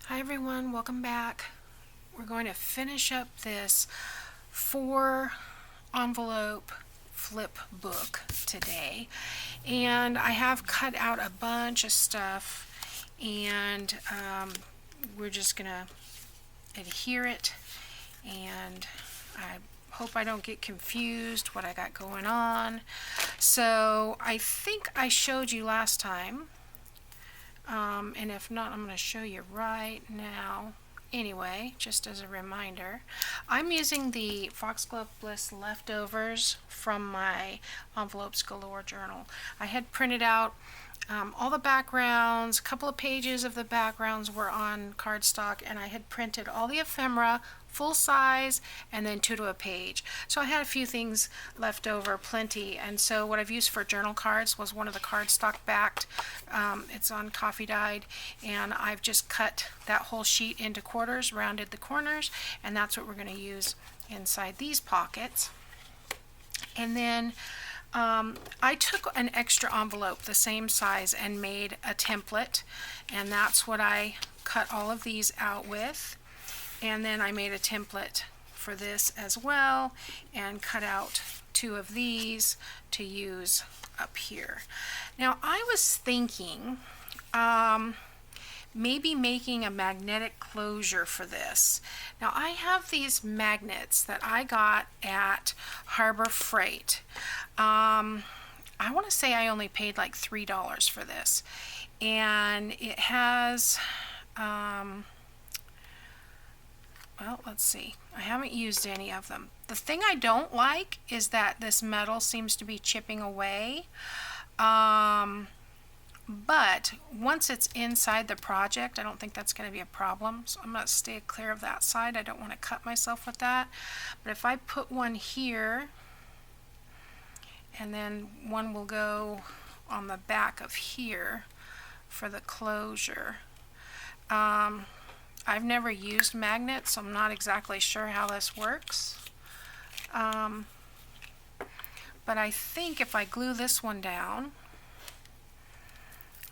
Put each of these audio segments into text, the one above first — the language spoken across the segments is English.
Hi everyone, welcome back. We're going to finish up this 4 envelope flip book today, and I have cut out a bunch of stuff, and we're just gonna adhere it, and I hope I don't get confused what I got going on. So I think I showed you last time, and if not, I'm going to show you right now. Anyway, just as a reminder, I'm using the Foxglove Bliss leftovers from my Envelopes Galore journal. I had printed out all the backgrounds. A couple of pages of the backgrounds were on cardstock, and I had printed all the ephemera full size and then 2 to a page. So I had a few things left over, plenty, and so what I've used for journal cards was one of the cardstock backed. It's on coffee dyed, and I've just cut that whole sheet into quarters, rounded the corners, and that's what we're going to use inside these pockets. And then I took an extra envelope the same size and made a template, and that's what I cut all of these out with. And then I made a template for this as well and cut out 2 of these to use up here. Now I was thinking maybe making a magnetic closure for this. Now I have these magnets that I got at Harbor Freight. I want to say I only paid like $3 for this, and it has well, let's see. I haven't used any of them. The thing I don't like is that this metal seems to be chipping away. But once it's inside the project, I don't think that's going to be a problem. So I'm going to stay clear of that side. I don't want to cut myself with that. But if I put one here, and then one will go on the back of here for the closure. I've never used magnets, so I'm not exactly sure how this works. But I think if I glue this one down,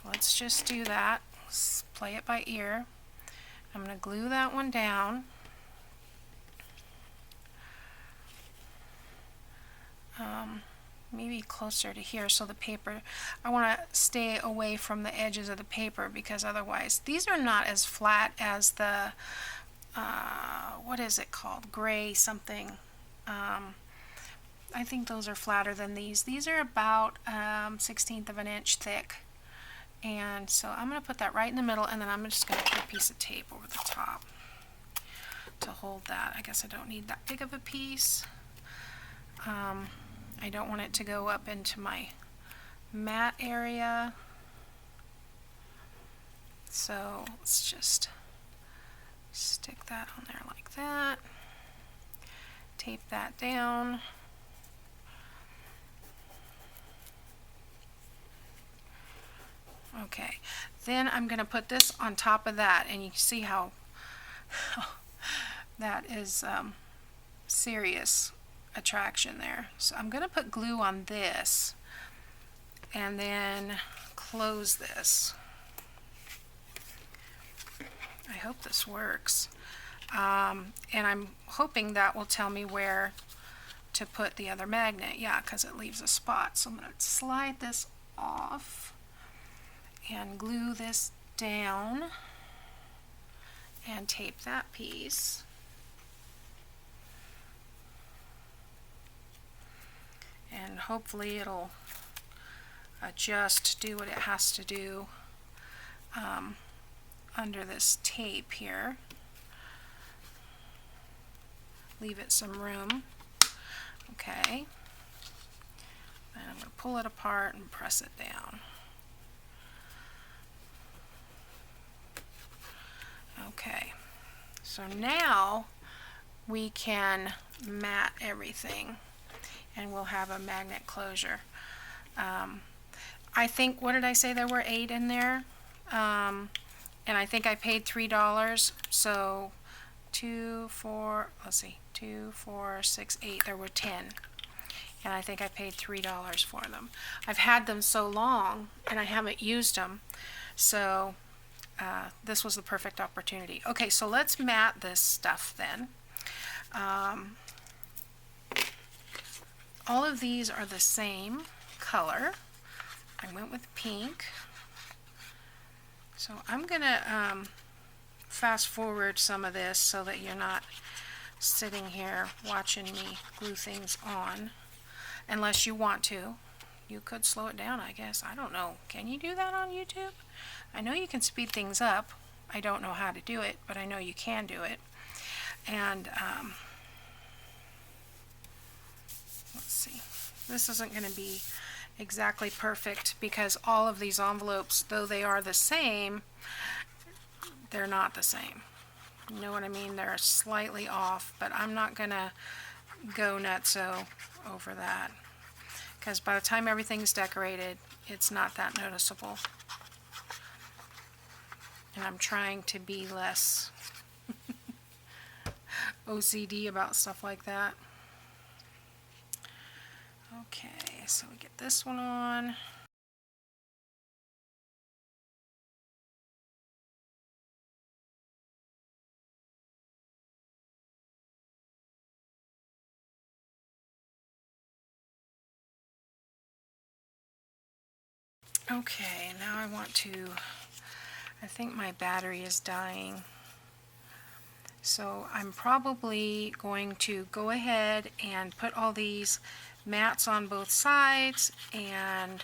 let's just do that. Let's play it by ear. I'm going to glue that one down. Maybe closer to here so the paper, I want to stay away from the edges of the paper, because otherwise these are not as flat as the what is it called, gray something. I think those are flatter than these. These are about 1/16 of an inch thick, and so I'm going to put that right in the middle, and then I'm just going to put a piece of tape over the top to hold that. I guess I don't need that big of a piece. I don't want it to go up into my mat area. So let's just stick that on there like that. Tape that down. Okay, then I'm going to put this on top of that, and you can see how that is serious attraction there. So I'm going to put glue on this and then close this. I hope this works, and I'm hoping that will tell me where to put the other magnet. Yeah, because it leaves a spot. So I'm going to slide this off and glue this down and tape that piece. And hopefully it'll adjust, do what it has to do under this tape here. Leave it some room. Okay. And I'm going to pull it apart and press it down. Okay. So now we can mat everything, and we'll have a magnet closure. I think, what did I say, there were 8 in there? And I think I paid $3, so 2, 4, let's see, 2, 4, 6, 8, there were 10. And I think I paid $3 for them. I've had them so long, and I haven't used them, so this was the perfect opportunity. Okay, so let's mat this stuff then. All of these are the same color. I went with pink. So I'm going to fast forward some of this so that you're not sitting here watching me glue things on, unless you want to. You could slow it down, I guess. I don't know. Can you do that on YouTube? I know you can speed things up. I don't know how to do it, but I know you can do it. And let's see. This isn't going to be exactly perfect because all of these envelopes, though they are the same, they're not the same. You know what I mean? They're slightly off, but I'm not going to go nutso over that because by the time everything's decorated, it's not that noticeable. And I'm trying to be less OCD about stuff like that. Okay, so we get this one on. Okay, now I think my battery is dying. So I'm probably going to go ahead and put all these mats on both sides and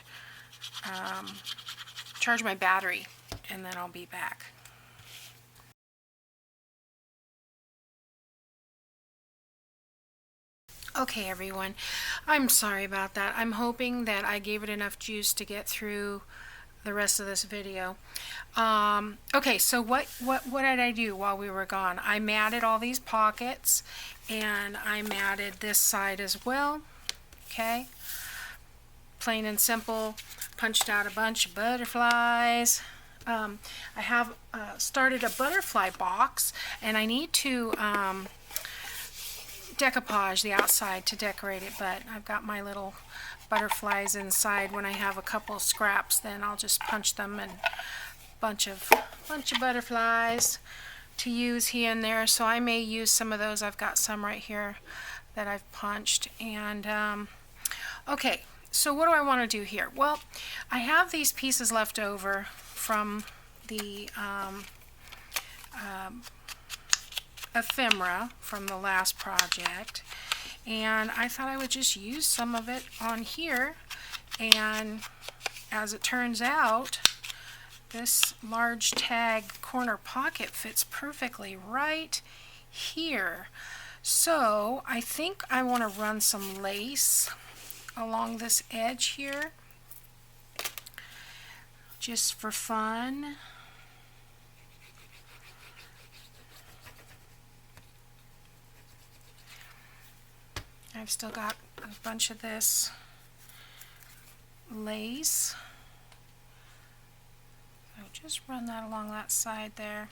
charge my battery, and then I'll be back. Okay everyone, I'm sorry about that. I'm hoping that I gave it enough juice to get through the rest of this video. Okay, so what did I do while we were gone? I matted all these pockets and I matted this side as well. Okay, plain and simple. Punched out a bunch of butterflies. I have started a butterfly box, and I need to decoupage the outside to decorate it, but I've got my little butterflies inside. When I have a couple of scraps, then I'll just punch them, and bunch of butterflies to use here and there. So I may use some of those. I've got some right here that I've punched. And okay, so what do I want to do here? Well, I have these pieces left over from the ephemera from the last project, and I thought I would just use some of it on here. And as it turns out, this large tag corner pocket fits perfectly right here. So I think I want to run some lace along this edge here just for fun. I've still got a bunch of this lace. So just run that along that side there.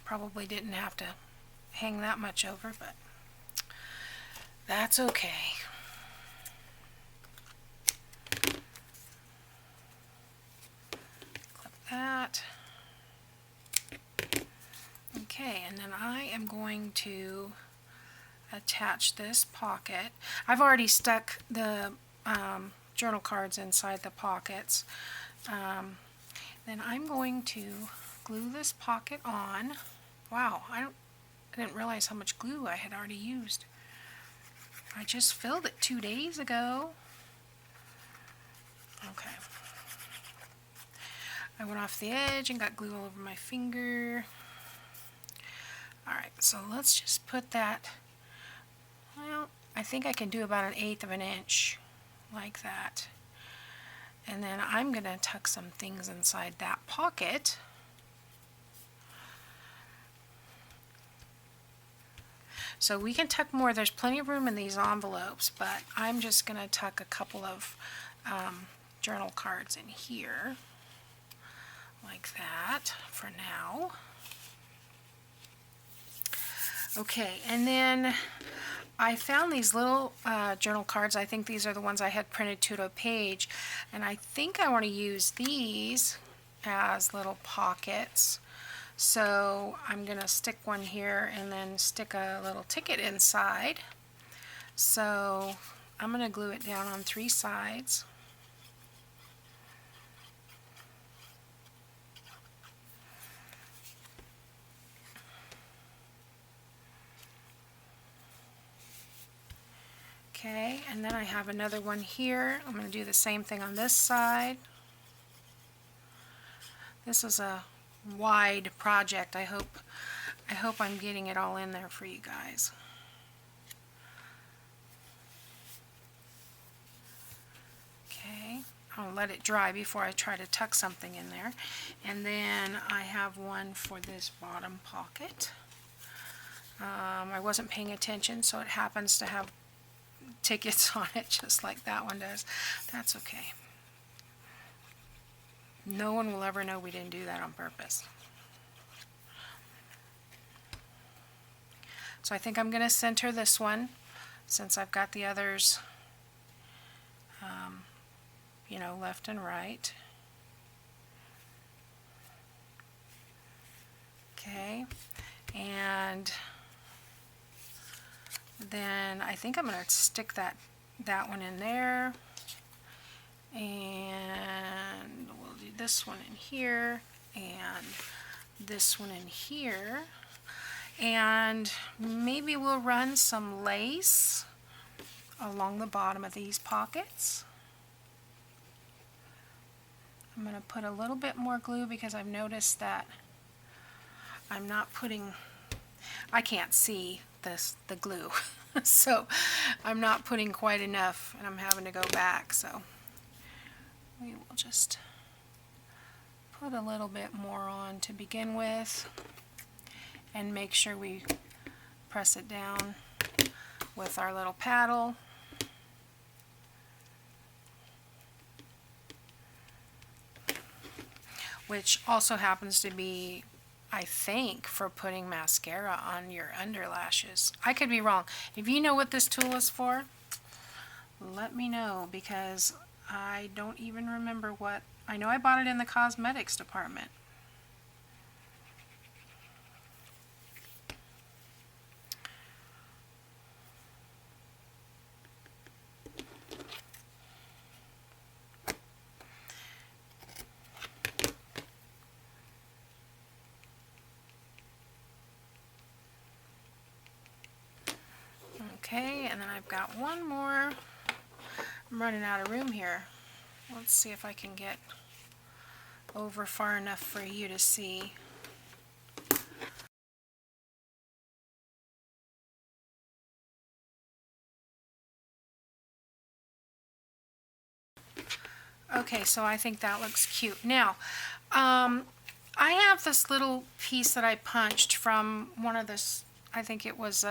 Probably didn't have to hang that much over, but that's okay. Clip that. Okay, and then I am going to attach this pocket. I've already stuck the journal cards inside the pockets. Then I'm going to glue this pocket on. Wow, I didn't realize how much glue I had already used. I just filled it 2 days ago. Okay. I went off the edge and got glue all over my finger. Alright, so let's just put that, well, I think I can do about 1/8 of an inch, like that. And then I'm going to tuck some things inside that pocket. So we can tuck more. There's plenty of room in these envelopes, but I'm just going to tuck a couple of journal cards in here, like that, for now. Okay, and then I found these little journal cards. I think these are the ones I had printed to a page, and I think I want to use these has little pockets. So I'm going to stick one here and then stick a little ticket inside. So I'm going to glue it down on 3 sides. Okay, and then I have another one here. I'm going to do the same thing on this side. This is a wide project. I hope I'm getting it all in there for you guys. Okay, I'll let it dry before I try to tuck something in there. And then I have one for this bottom pocket. I wasn't paying attention, so it happens to have tickets on it just like that one does. That's okay. No one will ever know we didn't do that on purpose. So I think I'm going to center this one since I've got the others, you know, left and right. Okay, and then I think I'm going to stick that one in there, and we'll do this one in here and this one in here, and maybe we'll run some lace along the bottom of these pockets. I'm going to put a little bit more glue because I've noticed that I'm not putting, I can't see the glue, so I'm not putting quite enough and I'm having to go back, so we will just put a little bit more on to begin with and make sure we press it down with our little paddle. Which also happens to be, I think, for putting mascara on your underlashes. I could be wrong. If you know what this tool is for, let me know, because I don't even remember what. I know I bought it in the cosmetics department. Okay, and then I've got one more. I'm running out of room here. Let's see if I can get over far enough for you to see. Okay, so I think that looks cute. Now, I have this little piece that I punched from one of this. I think it was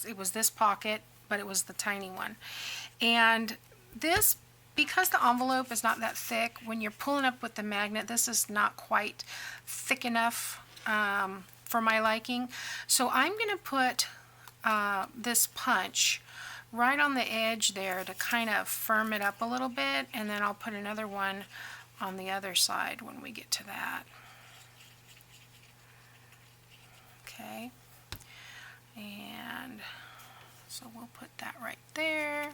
it was this pocket, but it was the tiny one. And this, because the envelope is not that thick, when you're pulling up with the magnet, this is not quite thick enough for my liking. So I'm going to put this punch right on the edge there to kind of firm it up a little bit, and then I'll put another one on the other side when we get to that. Okay, and so we'll put that right there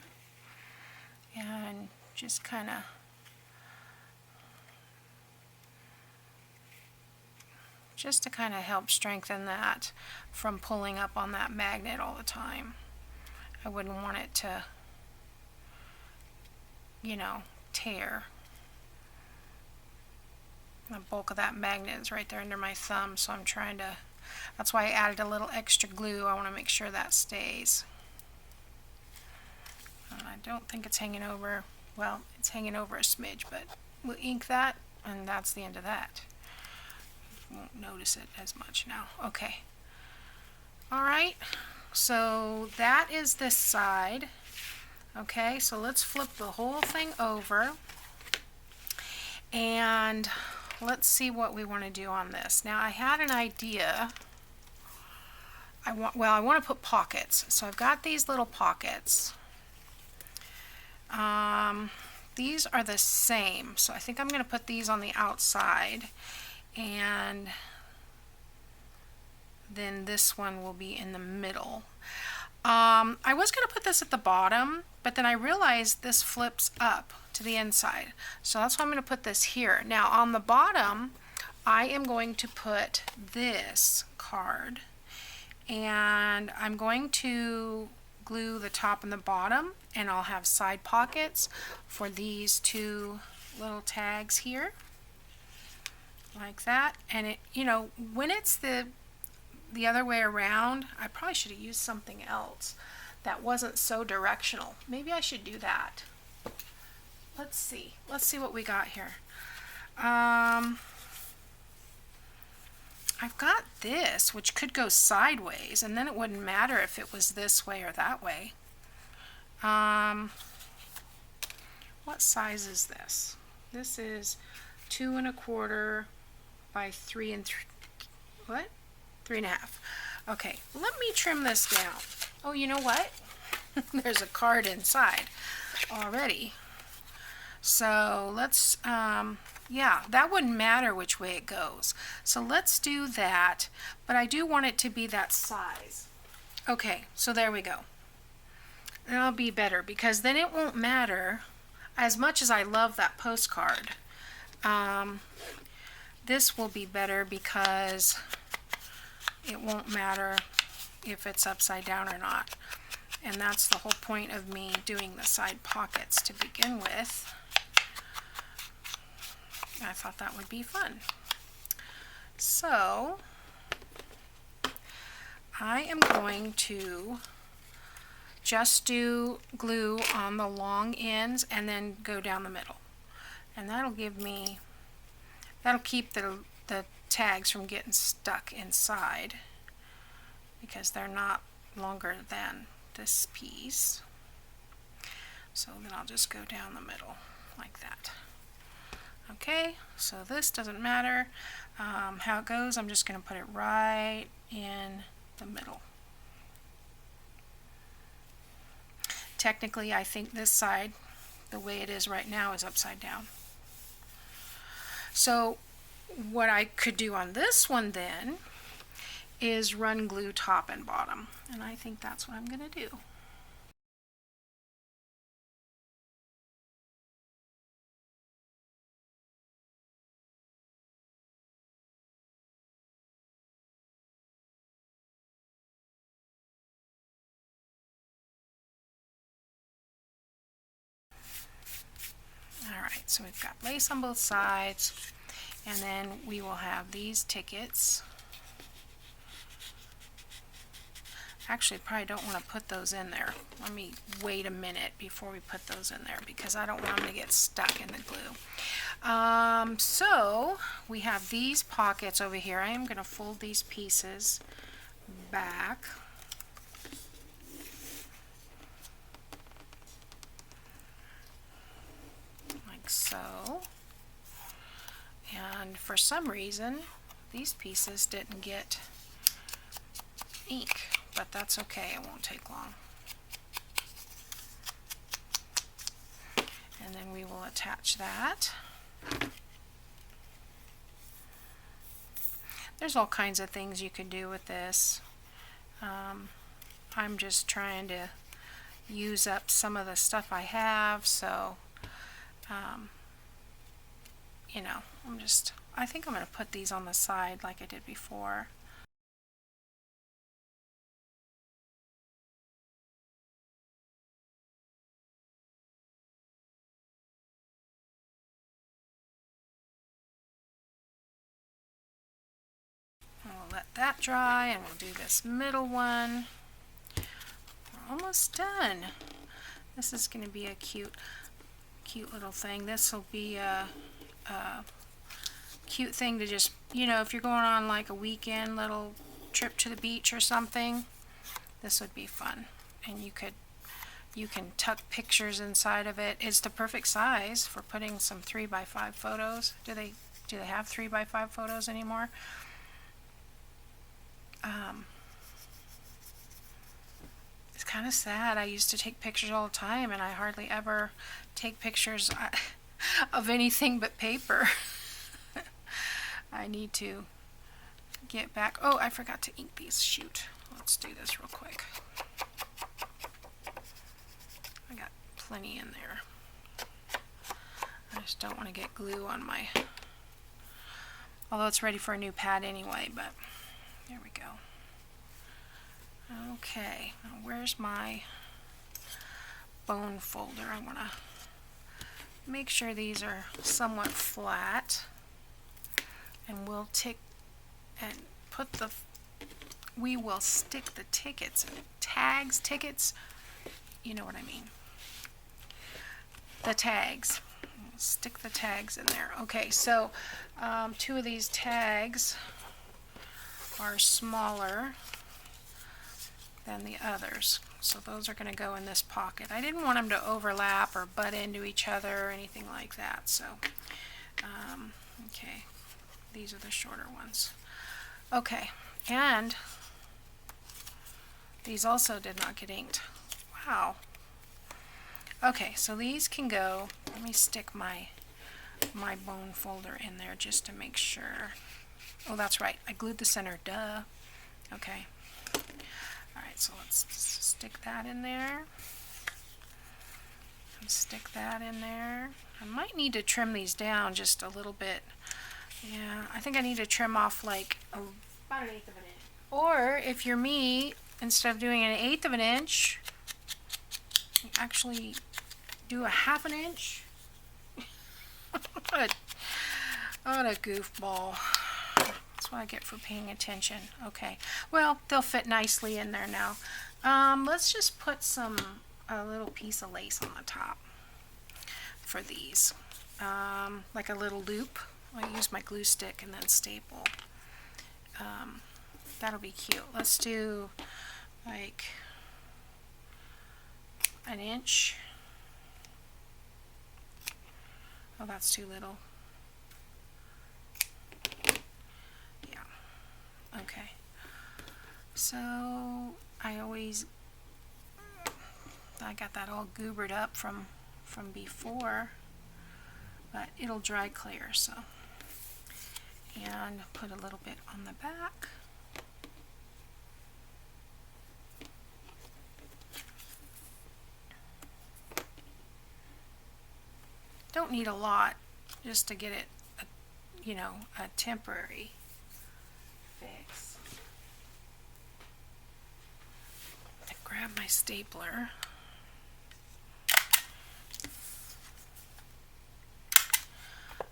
and just kind of to help strengthen that from pulling up on that magnet all the time. I wouldn't want it to, you know, tear. The bulk of that magnet is right there under my thumb, so I'm trying to, that's why I added a little extra glue. I want to make sure that stays. And I don't think it's hanging over, well, it's hanging over a smidge, but we'll ink that, and that's the end of that. Won't notice it as much now. Okay. All right. So that is this side. Okay, so let's flip the whole thing over and let's see what we want to do on this. Now I had an idea. I want to put pockets. So I've got these little pockets. these are the same, so I think I'm going to put these on the outside, and then this one will be in the middle. I was going to put this at the bottom, but then I realized this flips up to the inside, so that's why I'm going to put this here. Now on the bottom, I am going to put this card, and I'm going to glue the top and the bottom, and I'll have side pockets for these two little tags here, like that. And it, you know, when it's the other way around, I probably should have used something else that wasn't so directional. Maybe I should do that. Let's see what we got here. I've got this, which could go sideways, and then it wouldn't matter if it was this way or that way. What size is this? This is 2 1/4 by 3 3.5. Okay, let me trim this down. Oh, you know what? There's a card inside already. So let's, yeah, that wouldn't matter which way it goes. So let's do that, but I do want it to be that size. Okay, so there we go. That'll be better, because then it won't matter as much as I love that postcard. This will be better because it won't matter if it's upside down or not. And that's the whole point of me doing the side pockets to begin with. I thought that would be fun. So I am going to just do glue on the long ends and then go down the middle. And that'll give me, that'll keep the tags from getting stuck inside, because they're not longer than this piece. So then I'll just go down the middle like that. Okay, so this doesn't matter how it goes. I'm just going to put it right in the middle. Technically, I think this side, the way it is right now, is upside down. So what I could do on this one then is run glue top and bottom, and I think that's what I'm going to do. Alright, so we've got lace on both sides, and then we will have these tickets. Actually, probably don't want to put those in there. Let me wait a minute before we put those in there, because I don't want them to get stuck in the glue. So we have these pockets over here. I am going to fold these pieces back. Like so. And for some reason, these pieces didn't get ink, but that's okay, it won't take long. And then we will attach that. There's all kinds of things you could do with this. I'm just trying to use up some of the stuff I have, so you know, I think I'm going to put these on the side like I did before. And we'll let that dry, and we'll do this middle one. We're almost done. This is going to be a cute little thing. This will be a cute thing to just, you know, if you're going on like a weekend little trip to the beach or something, this would be fun. And you can tuck pictures inside of it. It's the perfect size for putting some 3x5 photos. Do they have 3x5 photos anymore? It's kind of sad. I used to take pictures all the time, and I hardly ever take pictures of anything but paper. I need to get back. Oh, I forgot to ink these. Shoot. Let's do this real quick. I got plenty in there. I just don't want to get glue on my... Although it's ready for a new pad anyway, but there we go. Okay, now where's my bone folder? I want to make sure these are somewhat flat, and we'll we will stick the tickets, tickets, you know what I mean. The tags. We'll stick the tags in there. Okay, so 2 of these tags are smaller than the others, so those are going to go in this pocket. I didn't want them to overlap or butt into each other or anything like that, so okay, these are the shorter ones. Okay, and these also did not get inked. Wow. Okay, so these can go. Let me stick my bone folder in there just to make sure. Oh, that's right, I glued the center, duh. Okay. Alright, so let's stick that in there. And stick that in there. I might need to trim these down just a little bit. Yeah, I think I need to trim off like about 1/8 of an inch. Or, if you're me, instead of doing 1/8 of an inch, you actually do a 1/2 an inch. What a goofball. That's what I get for paying attention. Okay, well, they'll fit nicely in there now. Let's just put a little piece of lace on the top for these. Like a little loop. I'll use my glue stick and then staple. That'll be cute. Let's do like 1 inch. Oh, that's too little. Yeah. Okay. So I got that all goobered up from before, but it'll dry clear, so. And put a little bit on the back. Don't need a lot, just to get it, a temporary fix. I grab my stapler.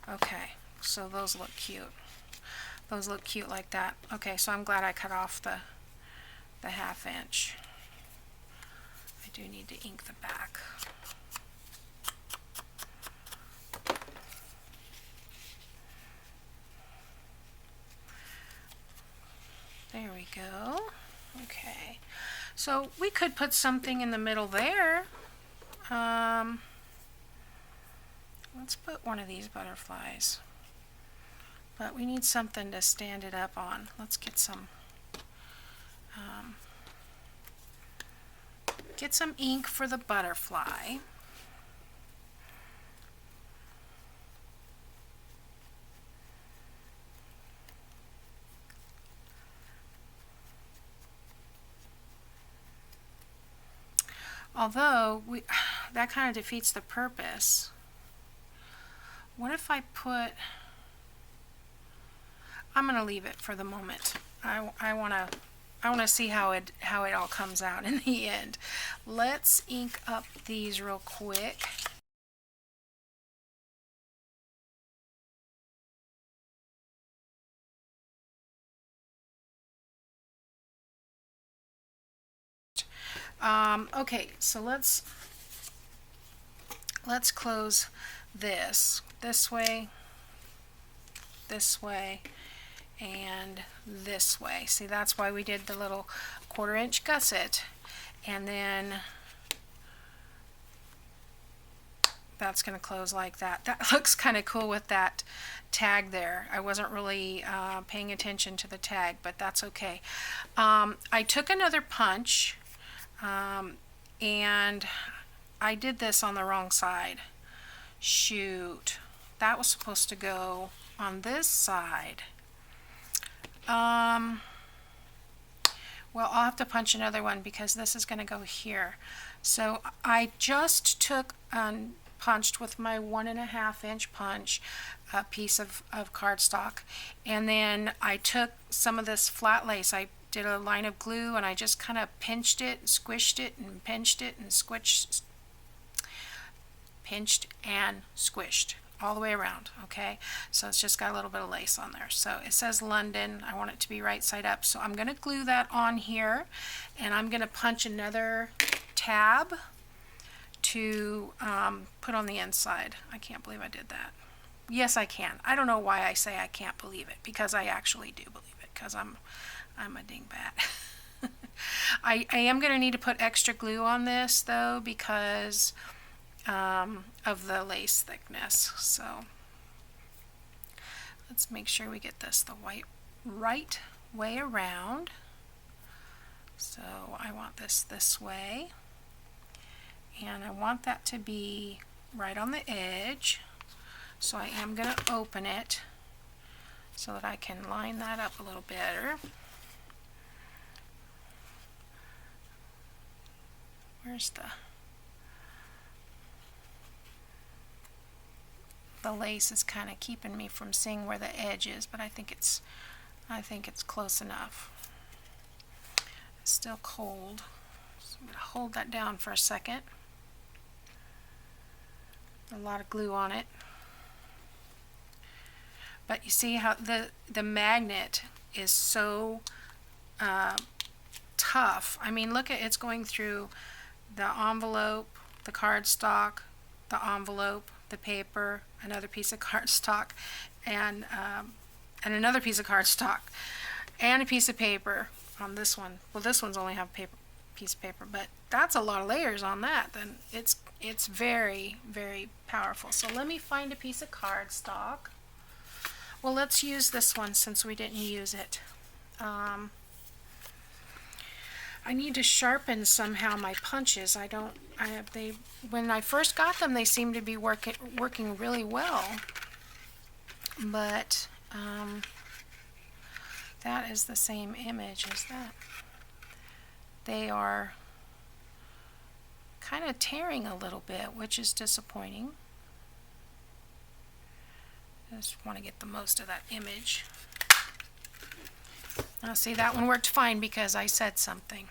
Okay, so those look cute. Those look cute like that. Okay, so I'm glad I cut off the 1/2 inch. I do need to ink the back. There we go. Okay, so we could put something in the middle there. Let's put one of these butterflies. But we need something to stand it up on. Let's get some ink for the butterfly. Although that kind of defeats the purpose. What if I put... I'm going to leave it for the moment. I want to see how it all comes out in the end. Let's ink up these real quick. Okay, so let's close this way, and this way. See, that's why we did the little 1/4 inch gusset, and then that's going to close like that. That looks kind of cool with that tag there. I wasn't really paying attention to the tag, but that's okay. I took another punch. And I did this on the wrong side. Shoot, that was supposed to go on this side. Well, I'll have to punch another one because this is going to go here. So I just took and punched with my 1.5 inch punch a piece of cardstock, and then I took some of this flat lace. I did a line of glue and I just kind of pinched it, squished it, and pinched it and squished, pinched and squished all the way around. Okay, so it's just got a little bit of lace on there. So it says London. I want it to be right side up, so I'm going to glue that on here, and I'm going to punch another tab to put on the inside. I can't believe I did that. Yes, I can. I don't know why I say I can't believe it, because I actually do believe it, because I'm a dingbat. I am going to need to put extra glue on this though, because of the lace thickness. So let's make sure we get this the right way around. So I want this way, and I want that to be right on the edge. So I am going to open it so that I can line that up a little better. Where's the lace is kind of keeping me from seeing where the edge is, but I think it's close enough. It's still cold, so I'm going to hold that down for a second. A lot of glue on it. But you see how the magnet is so tough. I mean, look at it's going through the envelope, the cardstock, the envelope, the paper, another piece of cardstock, and another piece of cardstock, and a piece of paper on this one. Well, this one's only have a piece of paper, but that's a lot of layers on that. Then it's very, very powerful. So let me find a piece of cardstock. Well, let's use this one since we didn't use it. I need to sharpen somehow my punches. When I first got them, they seemed to be working really well. But that is the same image as that. They are kind of tearing a little bit, which is disappointing. I just want to get the most of that image. Now see, that one worked fine because I said something.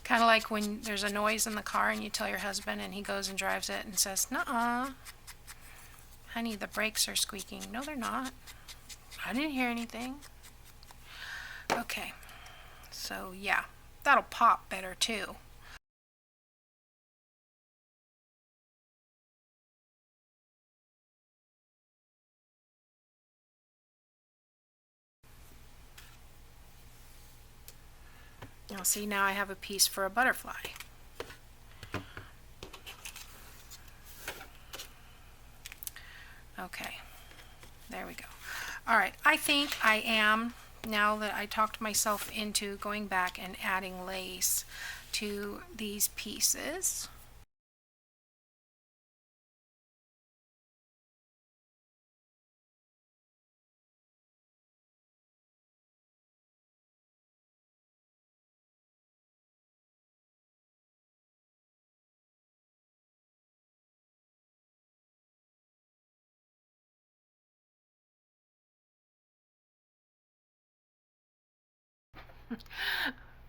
Kind of like when there's a noise in the car and you tell your husband and he goes and drives it and says, "Nuh-uh, honey, the brakes are squeaking." No, they're not. I didn't hear anything. Okay, so yeah, that'll pop better too. You'll see now I have a piece for a butterfly. Okay, there we go. All right, I think I am, now that I talked myself into going back and adding lace to these pieces.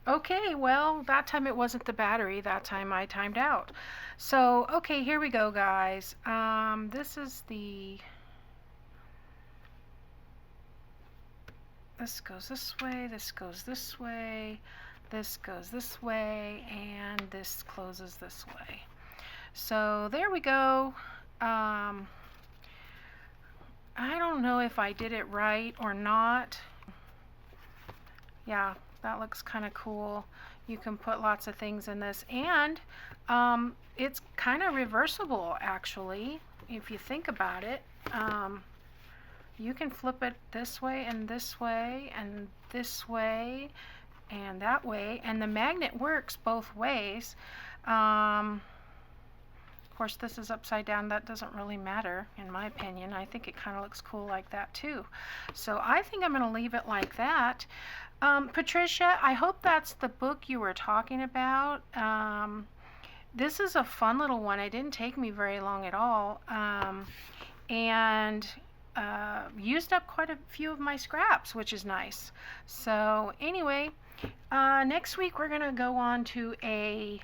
Okay, well, that time it wasn't the battery. That time I timed out. So, okay, here we go, guys. This goes this way, this goes this way, this goes this way, and this closes this way. So there we go. I don't know if I did it right or not. Yeah, that looks kind of cool. You can put lots of things in this, and it's kind of reversible actually, if you think about it. you can flip it this way and this way and this way and that way, and the magnet works both ways. Of course, this is upside down. That doesn't really matter, in my opinion. I think it kind of looks cool like that too. So I think I'm going to leave it like that. Patricia, I hope that's the book you were talking about. This is a fun little one. It didn't take me very long at all. And used up quite a few of my scraps, which is nice. So anyway, next week we're going to go on to a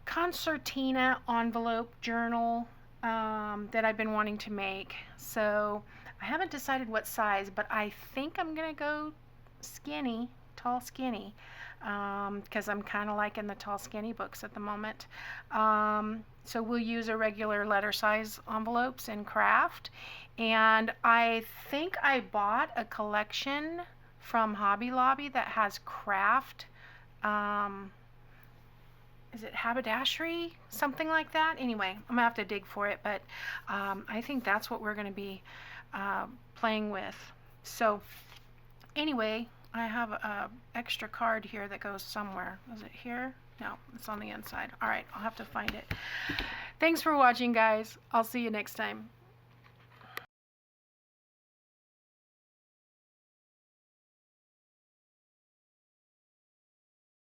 concertina envelope journal that I've been wanting to make. So I haven't decided what size, but I think I'm going to go skinny, tall skinny, because I'm kind of liking the tall skinny books at the moment. So we'll use a regular letter size envelopes in craft. And I think I bought a collection from Hobby Lobby that has craft, is it haberdashery? Something like that. Anyway, I'm going to have to dig for it, but I think that's what we're going to be playing with. So anyway, I have an extra card here that goes somewhere. Is it here? No, it's on the inside. All right, I'll have to find it. Thanks for watching, guys. I'll see you next time.